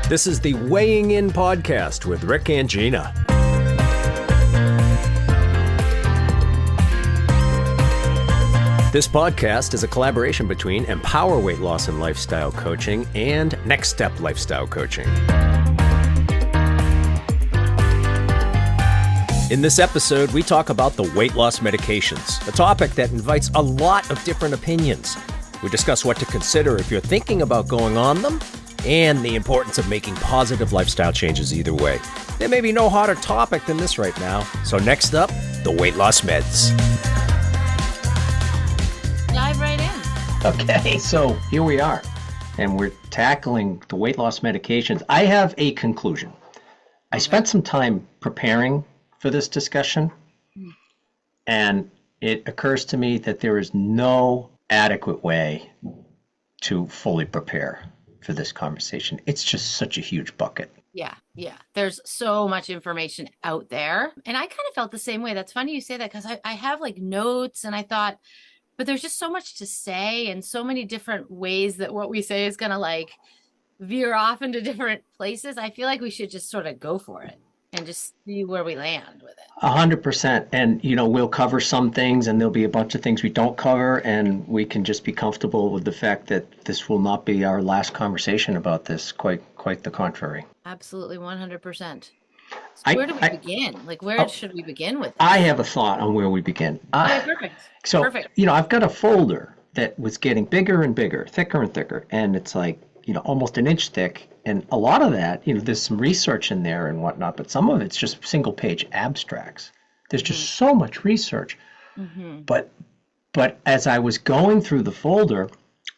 This is the Weighing In podcast with Rick and Gina. This podcast is a collaboration between Empower Weight Loss and Lifestyle Coaching and Next Step Lifestyle Coaching. In this episode, we talk about the weight loss medications, a topic that invites a lot of different opinions. We discuss what to consider if you're thinking about going on them, and the importance of making positive lifestyle changes either way. There may be no hotter topic than this right now. So next up, the weight loss meds. Dive right in. Okay, so here we are, and we're tackling the weight loss medications. I have a conclusion. I spent some time preparing for this discussion, and it occurs to me that there is no adequate way to fully prepare for this conversation. It's just such a huge bucket. Yeah. There's so much information out there. And I kind of felt the same way. That's funny you say that because I have like notes and I thought, but there's just so much to say and so many different ways that what we say is going to like veer off into different places. I feel like we should just sort of go for it and just see where we land with it. 100%. And, we'll cover some things and there'll be a bunch of things we don't cover, and we can just be comfortable with the fact that this will not be our last conversation about this. Quite the contrary. Absolutely. 100%. So where do we begin? Like, where should we begin with this? I have a thought on where we begin. Okay, perfect. So, perfect. I've got a folder that was getting bigger and bigger, thicker and thicker, and it's like, almost an inch thick. And a lot of that, there's some research in there and whatnot, but some of it's just single page abstracts. There's just so much research. Mm-hmm. But as I was going through the folder,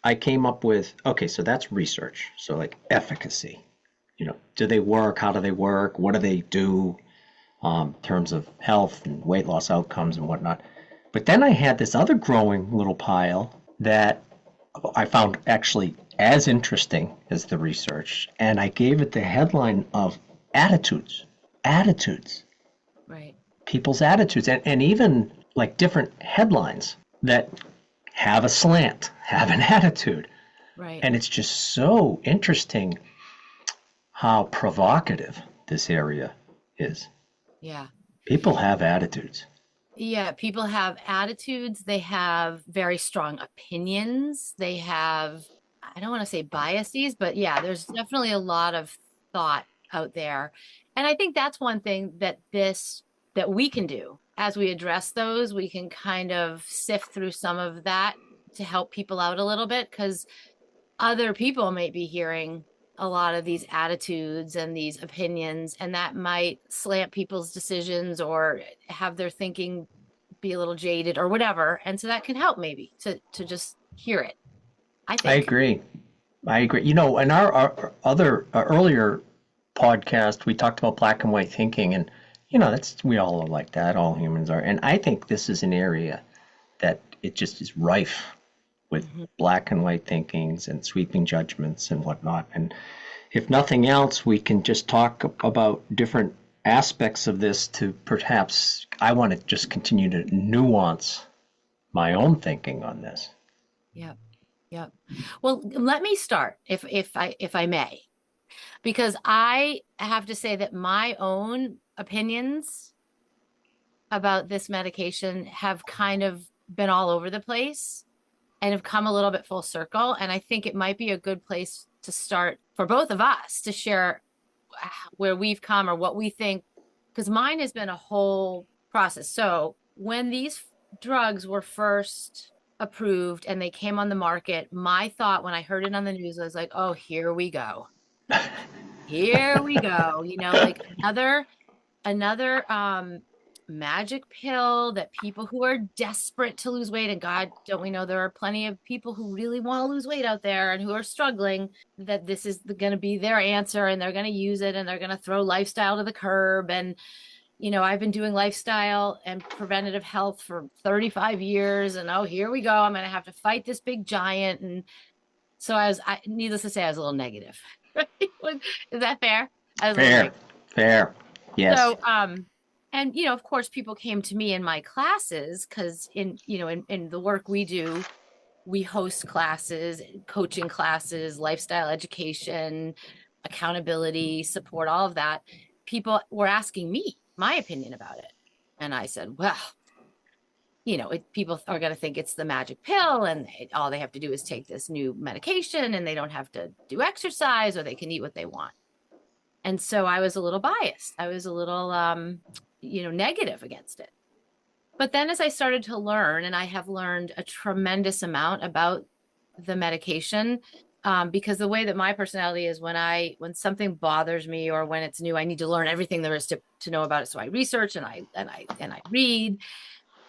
I came up with, okay, so that's research. So like efficacy, do they work? How do they work? What do they do in terms of health and weight loss outcomes and whatnot? But then I had this other growing little pile that I found actually as interesting as the research, and I gave it the headline of attitudes. Right. People's attitudes, and even like different headlines that have a slant, have an attitude. Right. And it's just so interesting how provocative this area is. Yeah. People have attitudes. Yeah, people have attitudes. They have very strong opinions. They have, I don't want to say biases, but yeah, there's definitely a lot of thought out there. And I think that's one thing that we can do as we address those. We can kind of sift through some of that to help people out a little bit, because other people might be hearing a lot of these attitudes and these opinions, and that might slant people's decisions or have their thinking be a little jaded or whatever. And so that can help maybe to just hear it. I think. I agree. In our other earlier podcast, we talked about black and white thinking, and we all are like that. All humans are. And I think this is an area that it just is rife with black and white thinkings and sweeping judgments and whatnot. And if nothing else, we can just talk about different aspects of this to perhaps, I want to just continue to nuance my own thinking on this. Yep. Well, let me start if I may, because I have to say that my own opinions about this medication have kind of been all over the place and have come a little bit full circle. And I think it might be a good place to start for both of us to share where we've come or what we think, because mine has been a whole process. So when these drugs were first approved and they came on the market, my thought when I heard it on the news was like, oh, here we go. Here we go. Like another magic pill that people who are desperate to lose weight, and God, don't we know there are plenty of people who really want to lose weight out there and who are struggling, that this is going to be their answer and they're going to use it and they're going to throw lifestyle to the curb. And, I've been doing lifestyle and preventative health for 35 years and here we go. I'm going to have to fight this big giant. And so needless to say, I was a little negative. Is that fair? Fair. Yes. So, and, of course, people came to me in my classes because in the work we do, we host classes, coaching classes, lifestyle education, accountability, support, all of that, people were asking me my opinion about it. And I said, well, people are going to think it's the magic pill and all they have to do is take this new medication and they don't have to do exercise or they can eat what they want. And so I was a little biased. I was a little, negative against it. But then as I started to learn, and I have learned a tremendous amount about the medication, because the way that my personality is, when something bothers me or when it's new, I need to learn everything there is to know about it. So I research and I read,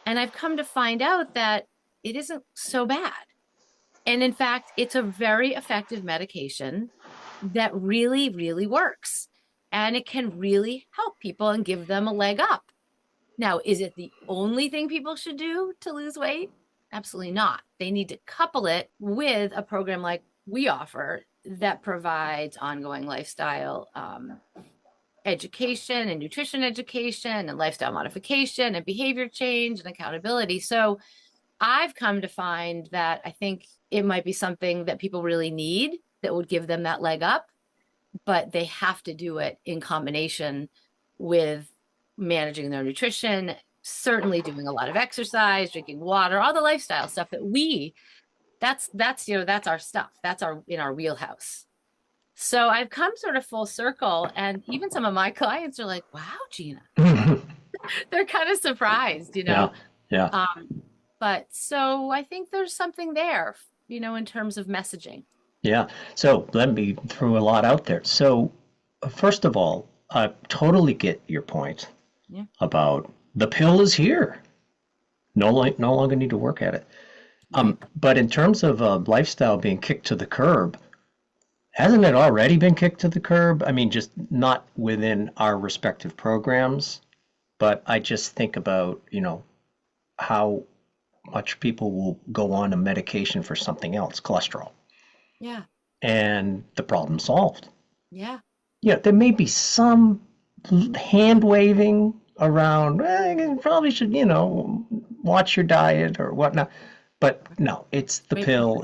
and I've come to find out that it isn't so bad. And in fact, it's a very effective medication that really, really works. And it can really help people and give them a leg up. Now, is it the only thing people should do to lose weight? Absolutely not. They need to couple it with a program like we offer that provides ongoing lifestyle education and nutrition education and lifestyle modification and behavior change and accountability. So I've come to find that I think it might be something that people really need that would give them that leg up, but they have to do it in combination with managing their nutrition, certainly doing a lot of exercise, drinking water, all the lifestyle stuff that that's our stuff. That's in our wheelhouse. So I've come sort of full circle, and even some of my clients are like, wow, Gina, they're kind of surprised, Yeah. But so I think there's something there, in terms of messaging. Yeah. So let me throw a lot out there. So first of all, I totally get your point about the pill is here. No longer need to work at it. But in terms of lifestyle being kicked to the curb, hasn't it already been kicked to the curb? I mean, just not within our respective programs, but I just think about, how much people will go on a medication for something else, cholesterol. Yeah. And the problem solved. Yeah. Yeah, there may be some hand waving around, you probably should, watch your diet or whatnot. But no, it's the pill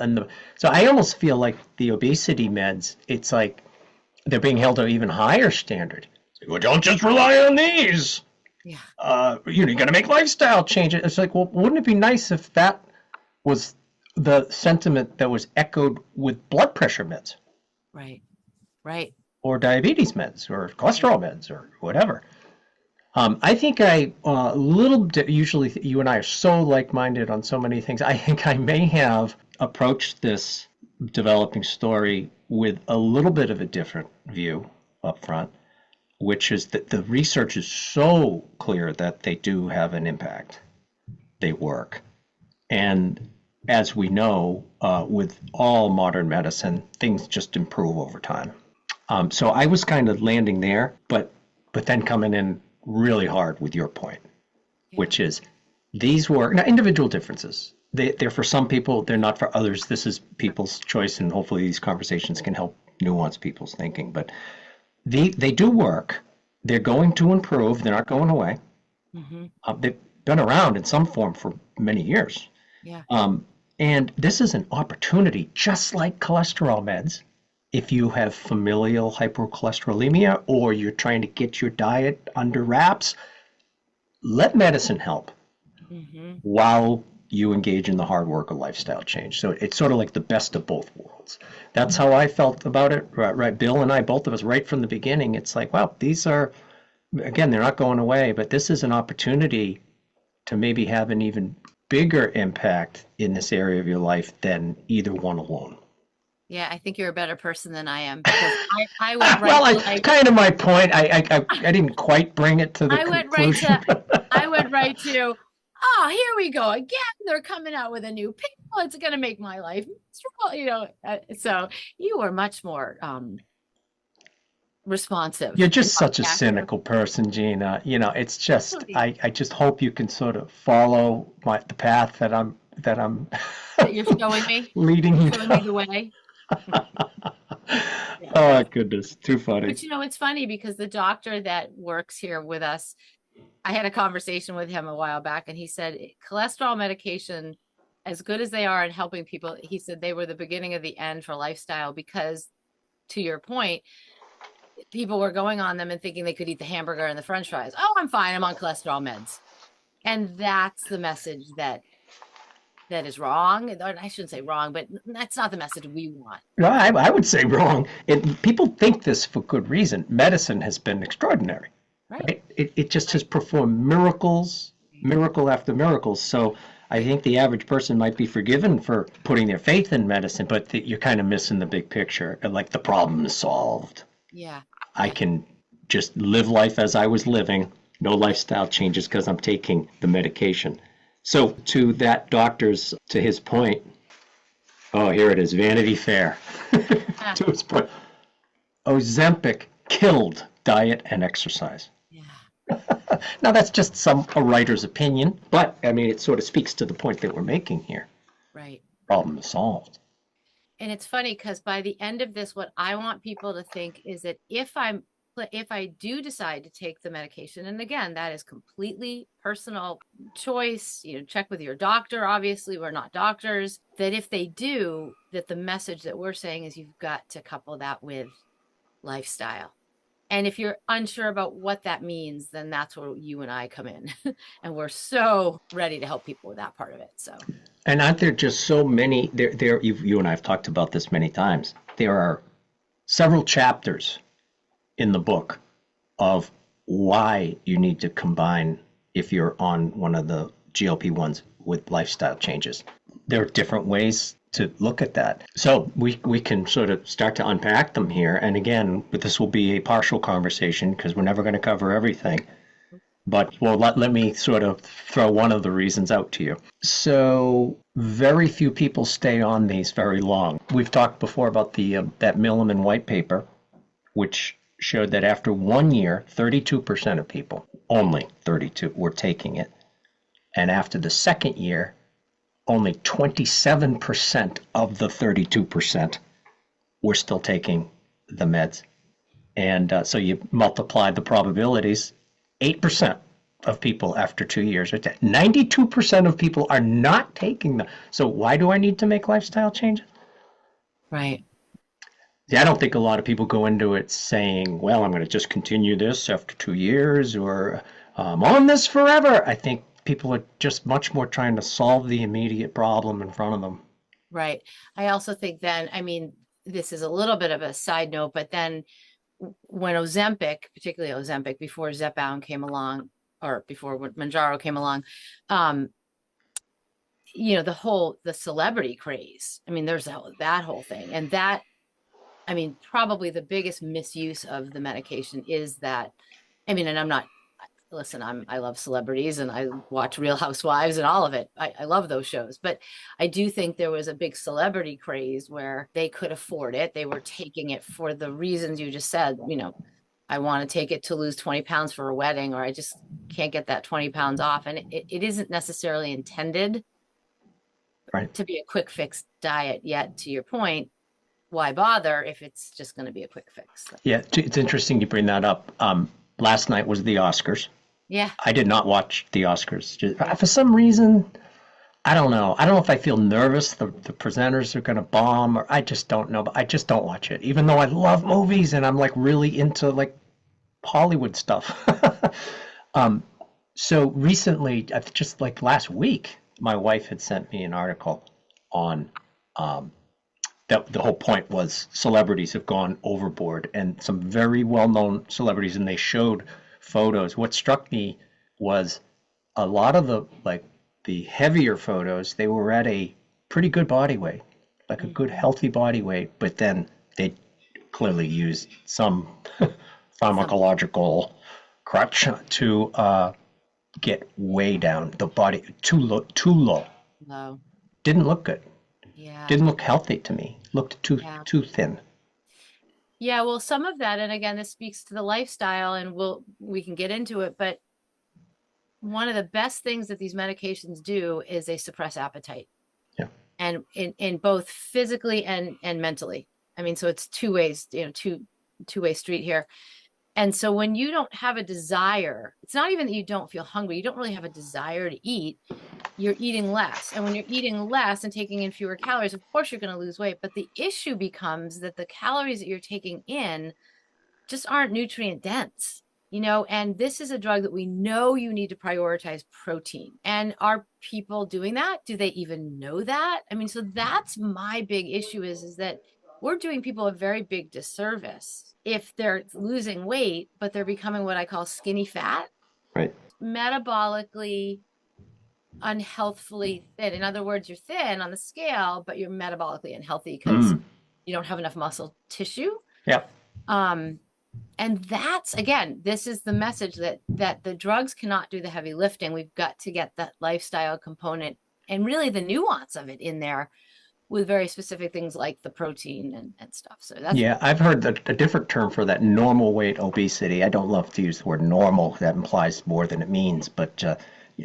so I almost feel like the obesity meds, it's like they're being held to an even higher standard. Well, don't just rely on these. Yeah. You got to make lifestyle changes. It's like, well, wouldn't it be nice if that was the sentiment that was echoed with blood pressure meds? Right. Right. Or diabetes meds or cholesterol meds or whatever. I think usually you and I are so like-minded on so many things. I think I may have approached this developing story with a little bit of a different view up front, which is that the research is so clear that they do have an impact. They work. And as we know, with all modern medicine, things just improve over time. So I was kind of landing there, but then coming in really hard with your point, which is these were now individual differences. They're for some people, they're not for others. This is people's choice, and hopefully these conversations can help nuance people's thinking. But they do work. They're going to improve. They're not going away. Mm-hmm. They've been around in some form for many years. Yeah. And this is an opportunity, just like cholesterol meds. If you have familial hypercholesterolemia or you're trying to get your diet under wraps, let medicine help while you engage in the hard work of lifestyle change. So it's sort of like the best of both worlds. That's how I felt about it. Right, Bill and I, both of us, right from the beginning, it's like, wow, these are, again, they're not going away, but this is an opportunity to maybe have an even bigger impact in this area of your life than either one alone. Yeah, I think you're a better person than I am, because I went right. Well, kind of my point. I didn't quite bring it to the conclusion. I went right to, oh, here we go again. They're coming out with a new pill. It's going to make my life miserable, So you were much more responsive. You're just such a cynical person, Gina. It's just I just hope you can sort of follow the path that you're showing me, leading you showing me the way. Yeah. Oh goodness, too funny. But it's funny because the doctor that works here with us, I had a conversation with him a while back, and he said cholesterol medication, as good as they are in helping people, he said they were the beginning of the end for lifestyle, because to your point, people were going on them and thinking they could eat the hamburger and the French fries. Oh, I'm fine. I'm on cholesterol meds. And that's the message that is wrong. Or I shouldn't say wrong, but that's not the message we want. No, I would say wrong. People think this for good reason. Medicine has been extraordinary, right? It just has performed miracles, miracle after miracles. So I think the average person might be forgiven for putting their faith in medicine, but you're kind of missing the big picture. Like the problem is solved. Yeah. I can just live life as I was living, no lifestyle changes because I'm taking the medication. So to that doctor's, to his point, oh, here it is, Vanity Fair. To his point, Ozempic killed diet and exercise. Yeah. Now that's just a writer's opinion, but I mean, it sort of speaks to the point that we're making here. Right. Problem is solved. And it's funny because by the end of this, what I want people to think is that if I do decide to take the medication, and again, that is completely personal choice, check with your doctor. Obviously, we're not doctors. That if they do, that the message that we're saying is you've got to couple that with lifestyle. And if you're unsure about what that means, then that's where you and I come in. And we're so ready to help people with that part of it. So. And aren't there just so many, you and I have talked about this many times. There are several chapters in the book of why you need to combine, if you're on one of the GLP-1s, with lifestyle changes. There are different ways to look at that. So we can sort of start to unpack them here. And again, this will be a partial conversation because we're never going to cover everything. But well, let me sort of throw one of the reasons out to you. So very few people stay on these very long. We've talked before about that Milliman white paper, which showed that after 1 year, 32% of people, only 32, were taking it. And after the second year, only 27% of the 32% were still taking the meds. And so you multiply the probabilities, 8% of people after 2 years. 92% of people are not taking them. So why do I need to make lifestyle changes? Right. Yeah, I don't think a lot of people go into it saying, well, I'm going to just continue this after 2 years, or I'm on this forever. I think people are just much more trying to solve the immediate problem in front of them. Right. I also think then, I mean, this is a little bit of a side note, but then when Ozempic, particularly Ozempic, before Zepbound came along, or before Mounjaro came along, the celebrity craze. I mean, there's that whole thing. And that, I mean, probably the biggest misuse of the medication is that, I mean, and I'm not, listen, I love celebrities and I watch Real Housewives and all of it. I love those shows, but I do think there was a big celebrity craze where they could afford it. They were taking it for the reasons you just said, I want to take it to lose 20 pounds for a wedding, or I just can't get that 20 pounds off. And it isn't necessarily intended to be a quick fix diet yet, to your point. Why bother if it's just going to be a quick fix? Yeah, it's interesting you bring that up. Last night was the Oscars. Yeah. I did not watch the Oscars. For some reason, I don't know. I don't know if I feel nervous the presenters are going to bomb, or I just don't know. But I just don't watch it, even though I love movies and I'm like really into like Hollywood stuff. So recently, just like last week, my wife had sent me an article on that the whole point was celebrities have gone overboard, and some very well-known celebrities, and they showed photos. What struck me was a lot of the heavier photos, they were at a pretty good body weight, like a good healthy body weight, but then they clearly used some pharmacological crutch to get way down, the body too low. No. Didn't look good. Yeah. Didn't look healthy to me. Looked too thin. Yeah, well, some of that, and again, this speaks to the lifestyle, and we can get into it, but one of the best things that these medications do is they suppress appetite. Yeah. And in both physically and mentally. I mean, so it's two ways, two-way street here. And so when you don't have a desire, it's not even that you don't feel hungry, you don't really have a desire to eat, you're eating less. And when you're eating less and taking in fewer calories, of course you're going to lose weight. But the issue becomes that the calories that you're taking in just aren't nutrient dense, and this is a drug that we know you need to prioritize protein. And are people doing that? Do they even know that? I mean, so that's my big issue is that we're doing people a very big disservice if they're losing weight, but they're becoming what I call skinny fat, Right. metabolically unhealthfully thin. In other words, you're thin on the scale, but you're metabolically unhealthy because you don't have enough muscle tissue. Yep. And that's, again, this is the message that the drugs cannot do the heavy lifting. We've got to get that lifestyle component and really the nuance of it in there with very specific things like the protein and stuff. So that's Yeah, I've heard a different term for that, normal weight obesity. I don't love to use the word normal. That implies more than it means. But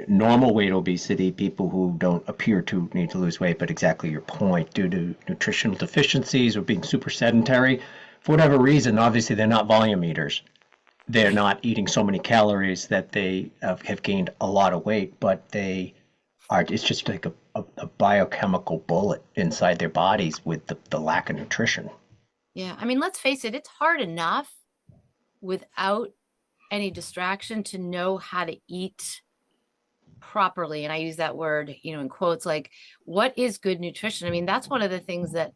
normal weight obesity, people who don't appear to need to lose weight, but exactly your point, due to nutritional deficiencies or being super sedentary, for whatever reason, obviously they're not volume eaters. They're not eating so many calories that they have gained a lot of weight, but they are, it's just like a biochemical bullet inside their bodies with the lack of nutrition. Yeah. I mean, let's face it, it's hard enough without any distraction to know how to eat properly. And I use that word, in quotes, like what is good nutrition? I mean, that's one of the things that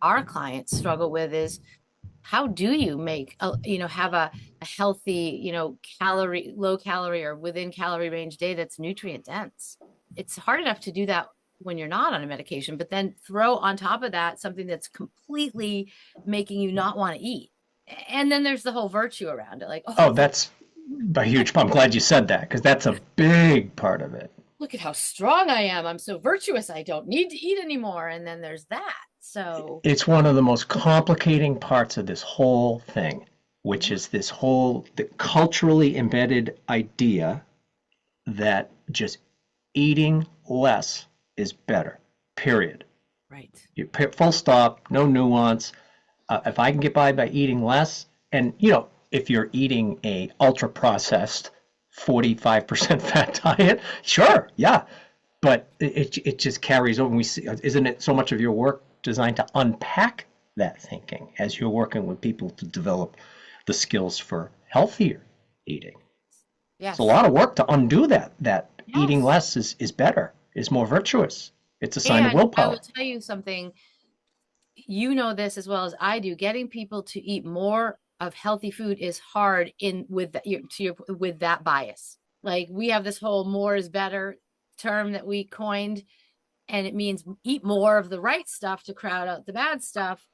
our clients struggle with is how do you make, have a healthy, low calorie or within calorie range day that's nutrient dense. It's hard enough to do that when you're not on a medication, but then throw on top of that something that's completely making you not want to eat. And then there's the whole virtue around it. Like, Oh, that's a huge, I'm glad you said that because that's a big part of it. look at how strong I am. I'm so virtuous. I don't need to eat anymore. And then there's that. So It's one of the most complicating parts of this whole thing, which is this whole the culturally embedded idea that just eating less is better, period. right. Full stop, no nuance. If I can get by eating less, and if you're eating a ultra processed 45% fat diet, sure, yeah, but it just carries over. We see, isn't it so much of your work designed to unpack that thinking as you're working with people to develop the skills for healthier eating? Yes. It's a lot of work to undo that eating Yes. less is better, is more virtuous. It's a sign of And I willpower. will tell you something, you know this as well as I do. Getting people to eat more of healthy food is hard with that bias. Like we have this whole more is better term that we coined, and it means eat more of the right stuff to crowd out the bad stuff.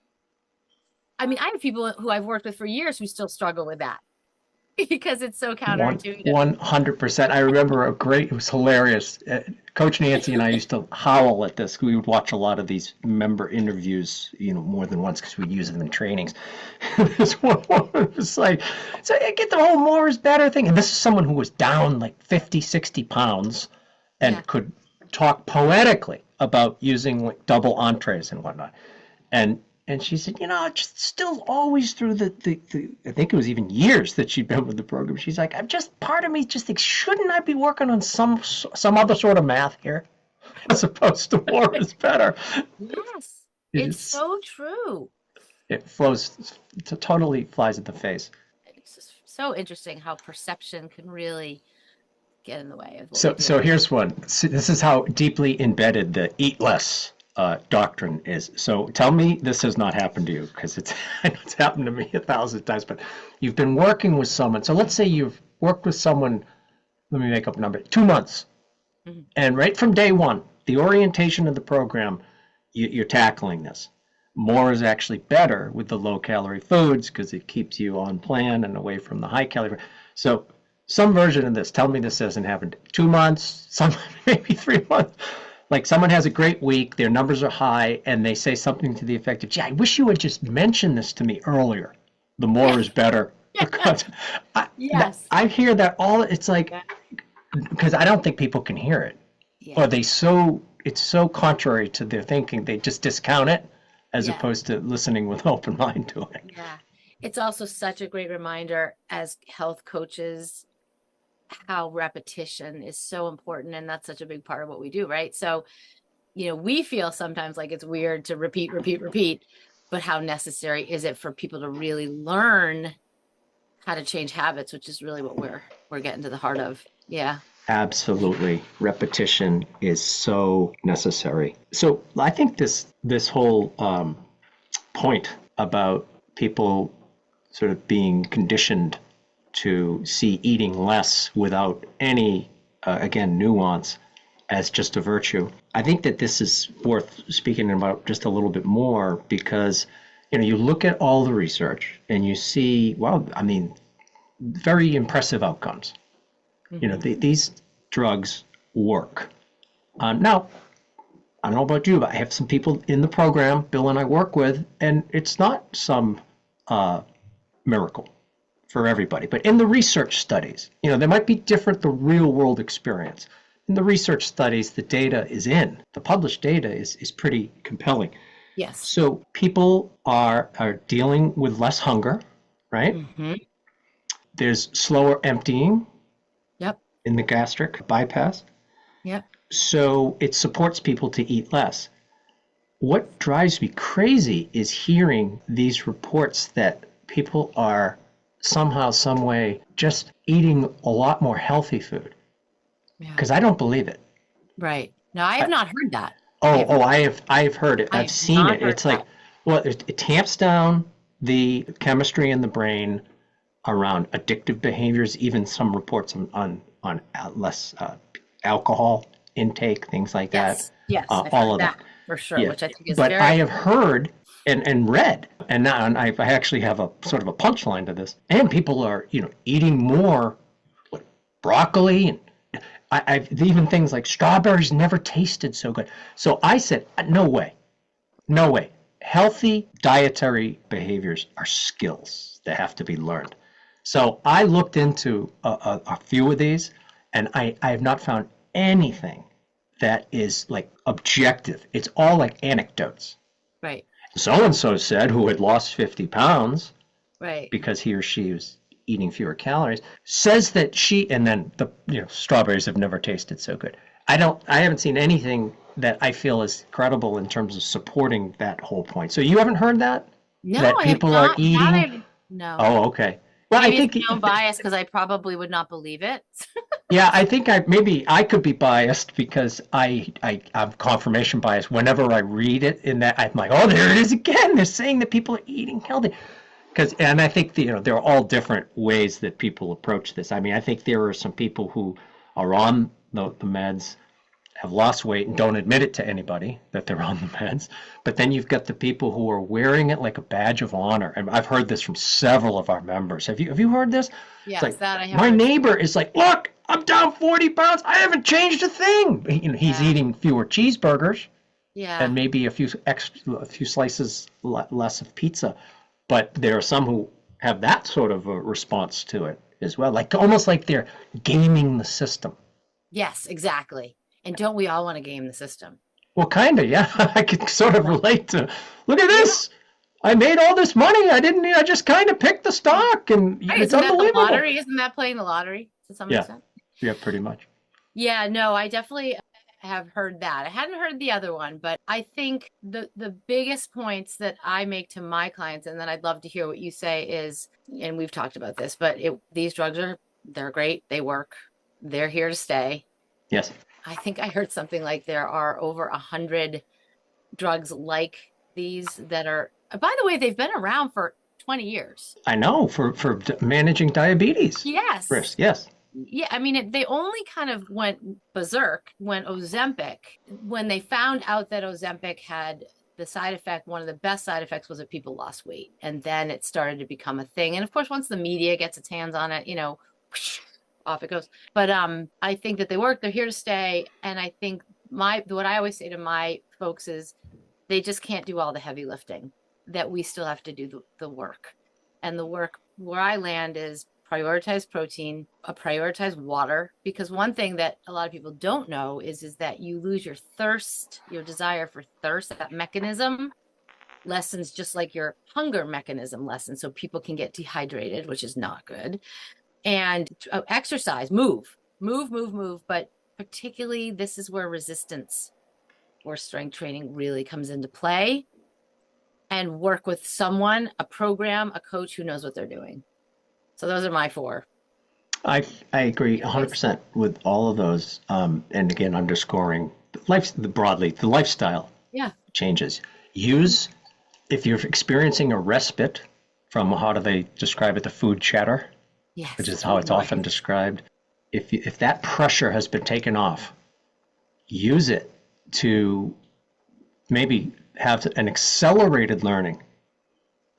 I mean, I have people who I've worked with for years who still struggle with that because it's so counterintuitive. 100%. I remember it was hilarious. Coach Nancy and I used to howl at this. We would watch a lot of these member interviews, more than once because we'd use them in trainings. This one woman was like, so I get the whole more is better thing. And this is someone who was down like 50, 60 pounds and Yeah. could talk poetically about using like double entrees and whatnot. And she said, just still always through the I think it was even years that she'd been with the program. She's like, part of me just thinks, shouldn't I be working on some other sort of math here, as opposed to more is better? Yes, It it's is- so true. It totally flies in the face. It's just so interesting how perception can really get in the way of what So we do. so here's one. So this is how deeply embedded the eat less doctrine is. So tell me this has not happened to you, because I know it's happened to me 1,000 times, but you've been working with someone. So let's say you've worked with someone, let me make up a number, 2 months. Mhm. And right from day one, the orientation of the program, you're tackling this. More is actually better with the low calorie foods because it keeps you on plan and away from the high calorie. So some version of this, tell me this hasn't happened. 2 months, some maybe 3 months. Like someone has a great week, their numbers are high, and they say something to the effect of, gee, I wish you had just mentioned this to me earlier. The more is better. Because Yes. I hear that it's like, Yeah. because I don't think people can hear it. Yeah. Or it's so contrary to their thinking, they just discount it as Yeah. opposed to listening with an open mind to it. Yeah. It's also such a great reminder as health coaches how repetition is so important. And that's such a big part of what we do, right? So, we feel sometimes like it's weird to repeat, but how necessary is it for people to really learn how to change habits, which is really what we're getting to the heart of. Yeah. Absolutely. Repetition is so necessary. So I think this whole point about people sort of being conditioned to see eating less without any, again, nuance as just a virtue. I think that this is worth speaking about just a little bit more because, you look at all the research and you see, well, I mean, very impressive outcomes. These drugs work. Now, I don't know about you, but I have some people in the program Bill and I work with, and it's not some miracle for everybody. But in the research studies, there might be different the real world experience. In the research studies, the data is in. The published data is pretty compelling. Yes. So people are dealing with less hunger, right? Mm-hmm. There's slower emptying Yep. in the gastric bypass. Yep. So it supports people to eat less. What drives me crazy is hearing these reports that people are somehow, some way, just eating a lot more healthy food. Yeah. Because I don't believe it. Right. No, I have not heard that. I have heard it. I I've have seen not it. heard It's like, well, it tamps down the chemistry in the brain around addictive behaviors, even some reports on less alcohol intake, things like Yes. that. Yes. I've All heard of that. for sure, Yeah. which I think is But very. I have heard and read, and now and I actually have a sort of a punchline to this. And people are, eating more broccoli and I've even things like strawberries never tasted so good. So I said, no way, no way. Healthy dietary behaviors are skills that have to be learned. So I looked into a few of these, and I have not found anything that is like objective. It's all like anecdotes. Right. So and so said, who had lost 50 pounds Right. because he or she was eating fewer calories, says that and then the strawberries have never tasted so good. I haven't seen anything that I feel is credible in terms of supporting that whole point. So you haven't heard that? No, That I have people not. are eating? No. Oh, okay. Well, Maybe I think it's my own bias because I probably would not believe it. yeah, I think maybe I could be biased because I'm confirmation bias. Whenever I read it in that, I'm like, oh, there it is again. They're saying that people are eating healthy. And I think there are all different ways that people approach this. I mean, I think there are some people who are on the meds, have lost weight, and don't admit it to anybody that they're on the meds. But then you've got the people who are wearing it like a badge of honor. And I've heard this from several of our members. Have you heard this? Yes, it's like, that I have. My neighbor is like, look, I'm down 40 pounds. I haven't changed a thing. He's eating fewer cheeseburgers. Yeah. And maybe a few slices less of pizza. But there are some who have that sort of a response to it as well, like almost like they're gaming the system. Yes, exactly. And don't we all want to game the system? Well, kind of, yeah. I could sort of relate to, look at this. I made all this money. I just kind of picked the stock, and Right, it's isn't that the unbelievable. lottery? Isn't that playing the lottery to some extent? Yeah, pretty much. Yeah, no, I definitely have heard that. I hadn't heard the other one, but I think the biggest points that I make to my clients, and then I'd love to hear what you say is, and we've talked about this, but these drugs they're great. They work. They're here to stay. Yes. I think I heard something like there are over 100 drugs like these that are, by the way, they've been around for 20 years. I know, for managing diabetes. Yes. Risk, yes. Yeah, I mean, they only kind of went berserk when they found out that Ozempic had the side effect, one of the best side effects was that people lost weight. And then it started to become a thing. And of course, once the media gets its hands on it, whoosh, off it goes. But I think that they work, they're here to stay. And I think what I always say to my folks is they just can't do all the heavy lifting, that we still have to do the work. And the work where I land is prioritize protein, prioritize water, because one thing that a lot of people don't know is that you lose your thirst, your desire for thirst, that mechanism lessens just like your hunger mechanism lessens. So people can get dehydrated, which is not good. And exercise, move. But particularly this is where resistance or strength training really comes into play, and work with someone, a program, a coach who knows what they're doing. So those are my four. I agree 100% with all of those. And again, underscoring broadly the lifestyle Yeah. changes. Use, if you're experiencing a respite from, how do they describe it, the food chatter, Yes. which is how it's often described. If that pressure has been taken off, use it to maybe have an accelerated learning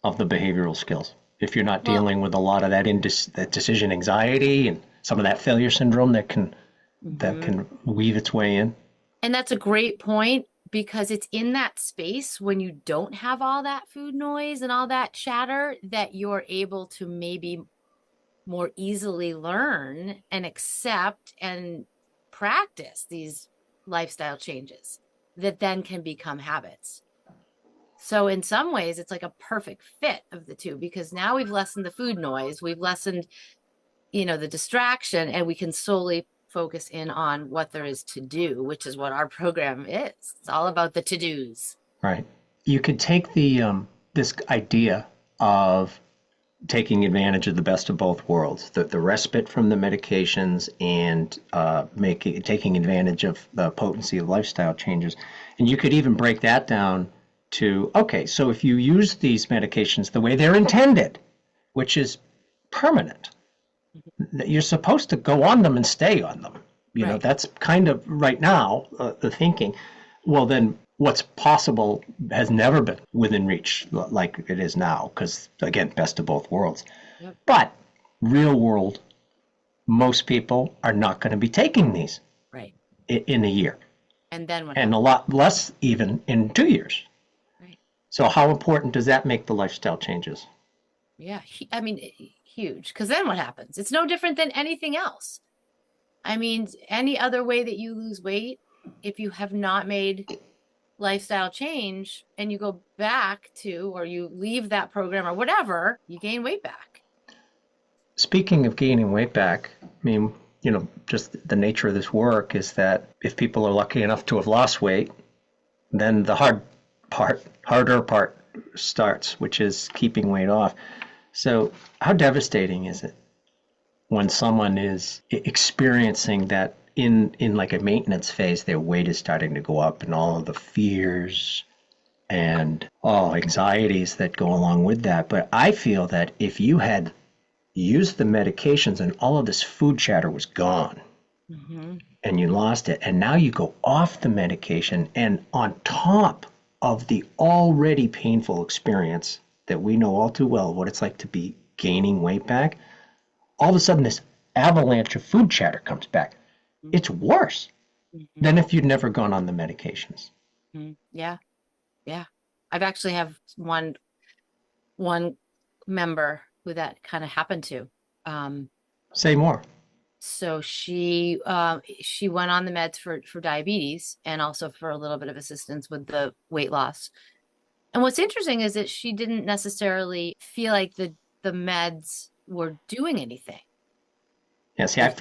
of the behavioral skills. If you're not dealing with a lot of that decision anxiety and some of that failure syndrome that can weave its way in. And that's a great point, because it's in that space when you don't have all that food noise and all that chatter that you're able to maybe more easily learn and accept and practice these lifestyle changes that then can become habits. So in some ways, it's like a perfect fit of the two, because now we've lessened the food noise, we've lessened, the distraction, and we can solely focus in on what there is to do, which is what our program is. It's all about the to-dos. Right. You could take this idea of taking advantage of the best of both worlds, the respite from the medications and taking advantage of the potency of lifestyle changes. And you could even break that down to, okay, so if you use these medications the way they're intended, which is permanent, that you're supposed to go on them and stay on them. Right. That's kind of right now the thinking. Well, then what's possible has never been within reach like it is now, because, again, best of both worlds. Yep. But real world, most people are not going to be taking these Right. in a year. And then what And happens? a lot less even in 2 years. Right. So how important does that make the lifestyle changes? Yeah. I mean, huge. Because then what happens? It's no different than anything else. I mean, any other way that you lose weight, if you have not made lifestyle change and you go back to, or you leave that program or whatever, you gain weight back. Speaking of gaining weight back, I mean, just the nature of this work is that if people are lucky enough to have lost weight, then the harder part starts, which is keeping weight off. So how devastating is it when someone is experiencing that in like a maintenance phase, their weight is starting to go up and all of the fears and anxieties that go along with that. But I feel that if you had used the medications and all of this food chatter was gone, and you lost it, and now you go off the medication, and on top of the already painful experience that we know all too well what it's like to be gaining weight back, all of a sudden this avalanche of food chatter comes back. It's worse than if you'd never gone on the medications. Yeah. I've actually have one member who that kind of happened to. Say more. So she went on the meds for diabetes and also for a little bit of assistance with the weight loss. And what's interesting is that she didn't necessarily feel like the meds were doing anything. Yeah, see, I've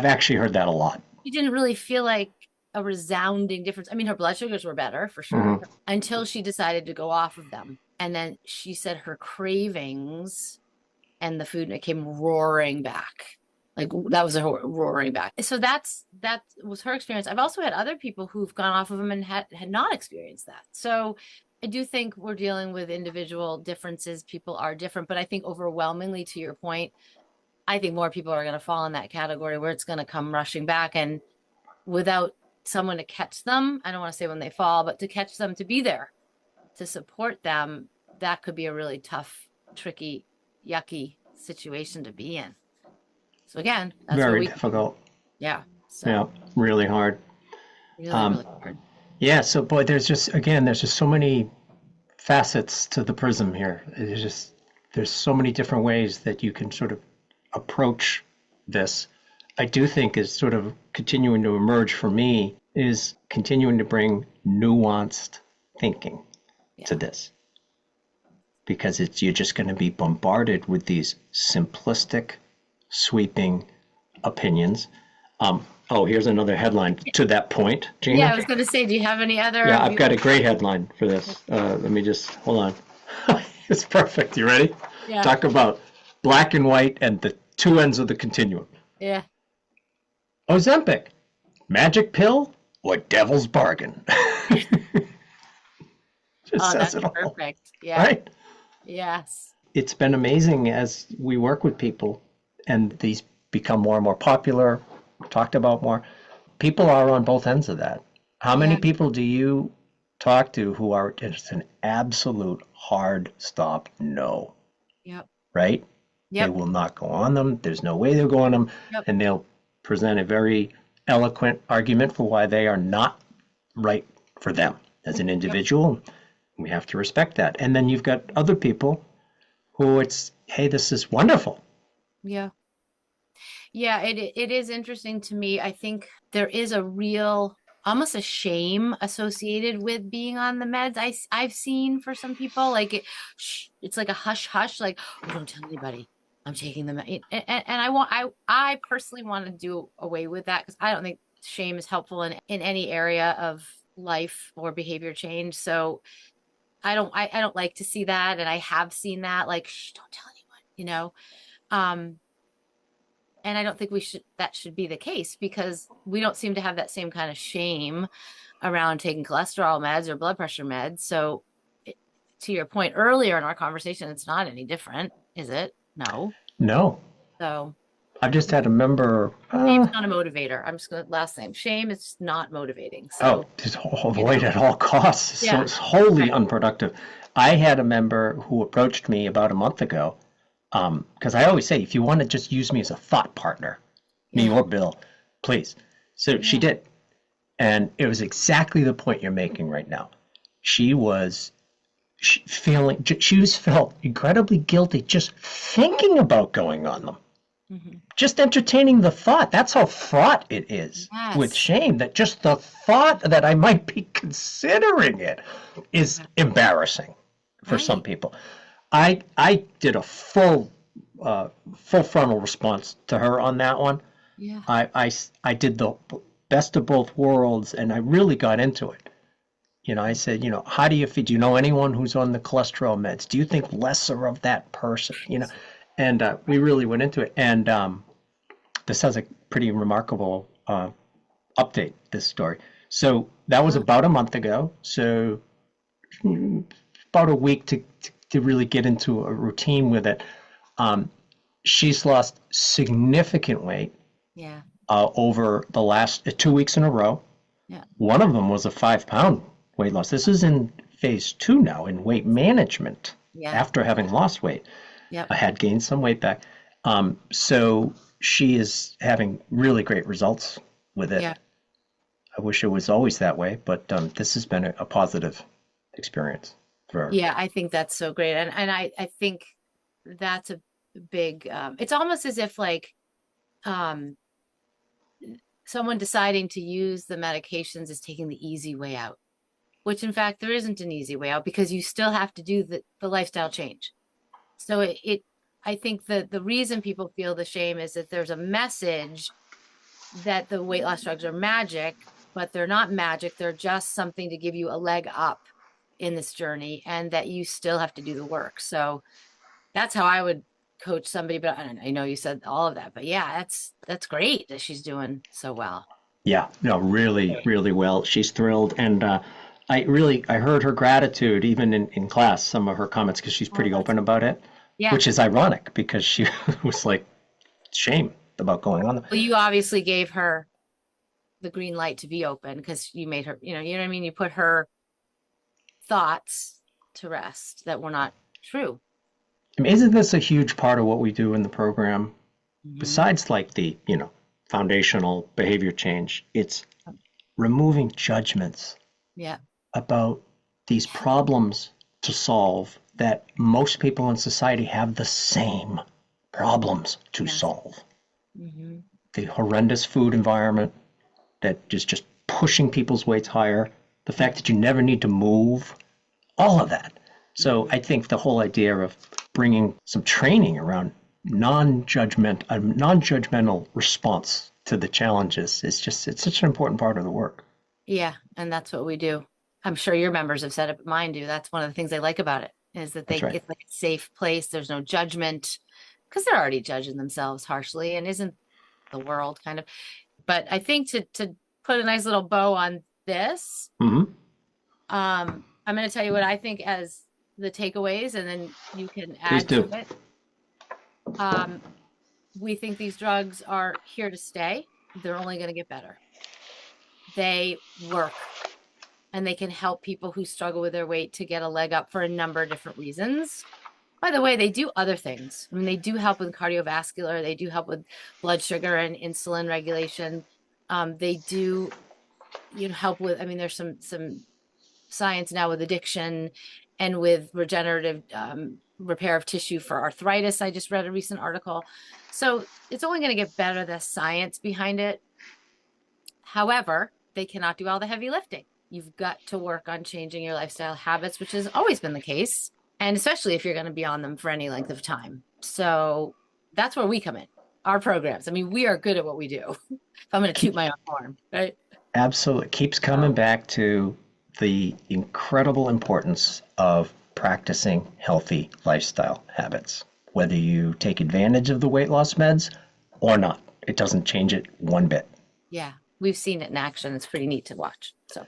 actually heard that a lot. She didn't really feel like a resounding difference. I mean, her blood sugars were better for sure until she decided to go off of them. And then she said her cravings and the food came roaring back. Like that was a roaring back. So that was her experience. I've also had other people who've gone off of them and had not experienced that. So I do think we're dealing with individual differences. People are different, but I think overwhelmingly, to your point, I think more people are going to fall in that category where it's going to come rushing back, and without someone to catch them, I don't want to say when they fall, but to catch them, to be there, to support them, that could be a really tough, tricky, yucky situation to be in. So again, that's very difficult. Yeah. So Yeah, really hard. really hard. Yeah, so boy, there's just so many facets to the prism here. There's so many different ways that you can sort of approach this. I do think is sort of continuing to emerge for me is continuing to bring nuanced thinking to this. Because you're just going to be bombarded with these simplistic, sweeping opinions. Here's another headline to that point, Gina. Yeah, I was going to say, do you have any other? Yeah, I've got a great headline for this. Let me just, hold on. It's perfect. You ready? Yeah. Talk about black and white and the two ends of the continuum. Yeah. Ozempic, magic pill or devil's bargain? Just Oh, says that's it all, perfect. Yeah. right? Yes. It's been amazing as we work with people and these become more and more popular, talked about more. People are on both ends of that. How many Yeah. people do you talk to who are just an absolute hard stop no, Yep. right? They Yep. will not go on them. There's no way they'll go on them. Yep. And they'll present a very eloquent argument for why they are not right for them as an individual. We have to respect that. And then you've got other people who it's, hey, this is wonderful. Yeah. Yeah, it is interesting to me. I think there is a real almost a shame associated with being on the meds. I've seen for some people like it's like a hush hush, like, oh, don't tell anybody I'm taking them. And I personally want to do away with that because I don't think shame is helpful in any area of life or behavior change. So I don't like to see that, and I have seen that, like, shh, don't tell anyone. And I don't think that should be the case because we don't seem to have that same kind of shame around taking cholesterol meds or blood pressure meds. So to your point earlier in our conversation, it's not any different, is it? No. No. So I've just had a member. shame's not a motivator. I'm just going to last name. Shame is not motivating. So just avoid at all costs. Yeah. So it's wholly Right. unproductive. I had a member who approached me about a month ago because I always say, if you want to just use me as a thought partner, me Yeah. or Bill, please. So she did. And it was exactly the point you're making right now. She was felt incredibly guilty just thinking about going on them. Mm-hmm. Just entertaining the thought. That's how fraught it is with Yes. shame, that just the thought that I might be considering it is embarrassing for some Right. people. I did a full frontal response to her on that one. Yeah. I did the best of both worlds, and I really got into it. I said, how do you feel? Do you know anyone who's on the cholesterol meds? Do you think lesser of that person? And we really went into it. And this has a pretty remarkable update, this story. So that was about a month ago. So about a week to really get into a routine with it. She's lost significant weight Yeah. over the last 2 weeks in a row. Yeah. One of them was a 5-pound weight loss. This is in phase 2 now in weight management Yeah. after having lost weight. Yep. I had gained some weight back. So she is having really great results with it. Yeah. I wish it was always that way, but this has been a positive experience for her. Yeah, I think that's so great. And I think that's a big, it's almost as if like someone deciding to use the medications is taking the easy way out, which in fact there isn't an easy way out because you still have to do the lifestyle change. So I think that the reason people feel the shame is that there's a message that the weight loss drugs are magic, but they're not magic. They're just something to give you a leg up in this journey and that you still have to do the work. So that's how I would coach somebody, but I know you said all of that, but yeah, that's great that she's doing so well. Yeah, no, really, really well. She's thrilled. And I heard her gratitude even in class, some of her comments, because she's pretty open about it, Yeah. which is ironic because she was like, shame about going on them. Well, you obviously gave her the green light to be open because you made her, you know what I mean? You put her thoughts to rest that were not true. I mean, isn't this a huge part of what we do in the program? Mhm. Besides like the, foundational behavior change, it's removing judgments Yeah. about these problems to solve that most people in society have the same problems to Yes. solve. Mm-hmm. The horrendous food environment that is just pushing people's weights higher, the fact that you never need to move, all of that. So I think the whole idea of bringing some training around non-judgmental response to the challenges is just, it's such an important part of the work. Yeah. And that's what we do. I'm sure your members have said it, but mine do. That's one of the things I like about it is that That's right. it's like a safe place. There's no judgment. because they're already judging themselves harshly, and isn't the world kind of. But I think to put a nice little bow on this, Mm-hmm. I'm going to tell you what I think as the takeaways, and then you can Please add do. to it. We think these drugs are here to stay. They're only going to get better. They work, and they can help people who struggle with their weight to get a leg up for a number of different reasons. By the way, they do other things. I mean, they do help with cardiovascular. They do help with blood sugar and insulin regulation. They do, help with. I mean, there's some science now with addiction and with regenerative repair of tissue for arthritis. I just read a recent article. So it's only going to get better, the science behind it. However, they cannot do all the heavy lifting. You've got to work on changing your lifestyle habits, which has always been the case. And especially if you're going to be on them for any length of time. So that's where we come in, our programs. I mean, we are good at what we do. If I'm going to toot my own horn, right? Absolutely. Keeps coming back to the incredible importance of practicing healthy lifestyle habits, whether you take advantage of the weight loss meds or not. It doesn't change it one bit. Yeah, we've seen it in action. It's pretty neat to watch. So.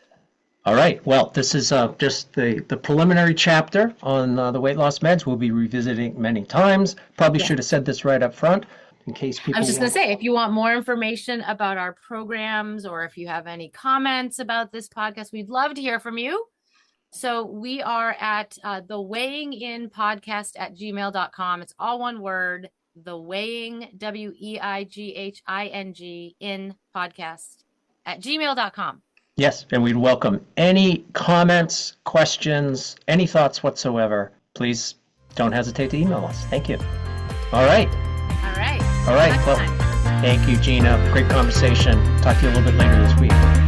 All right. Well, this is just the preliminary chapter on the weight loss meds. We'll be revisiting many times. Probably should have said this right up front in case people. I was just going to say, if you want more information about our programs, or if you have any comments about this podcast, we'd love to hear from you. So we are at the weighing in podcast at gmail.com. It's all one word, the weighing, WEIGHING in podcast at gmail.com. Yes, and we'd welcome any comments, questions, any thoughts whatsoever. Please don't hesitate to email us. Thank you. All right. All right. All right. Well, thank you, Gina. Great conversation. Talk to you a little bit later this week.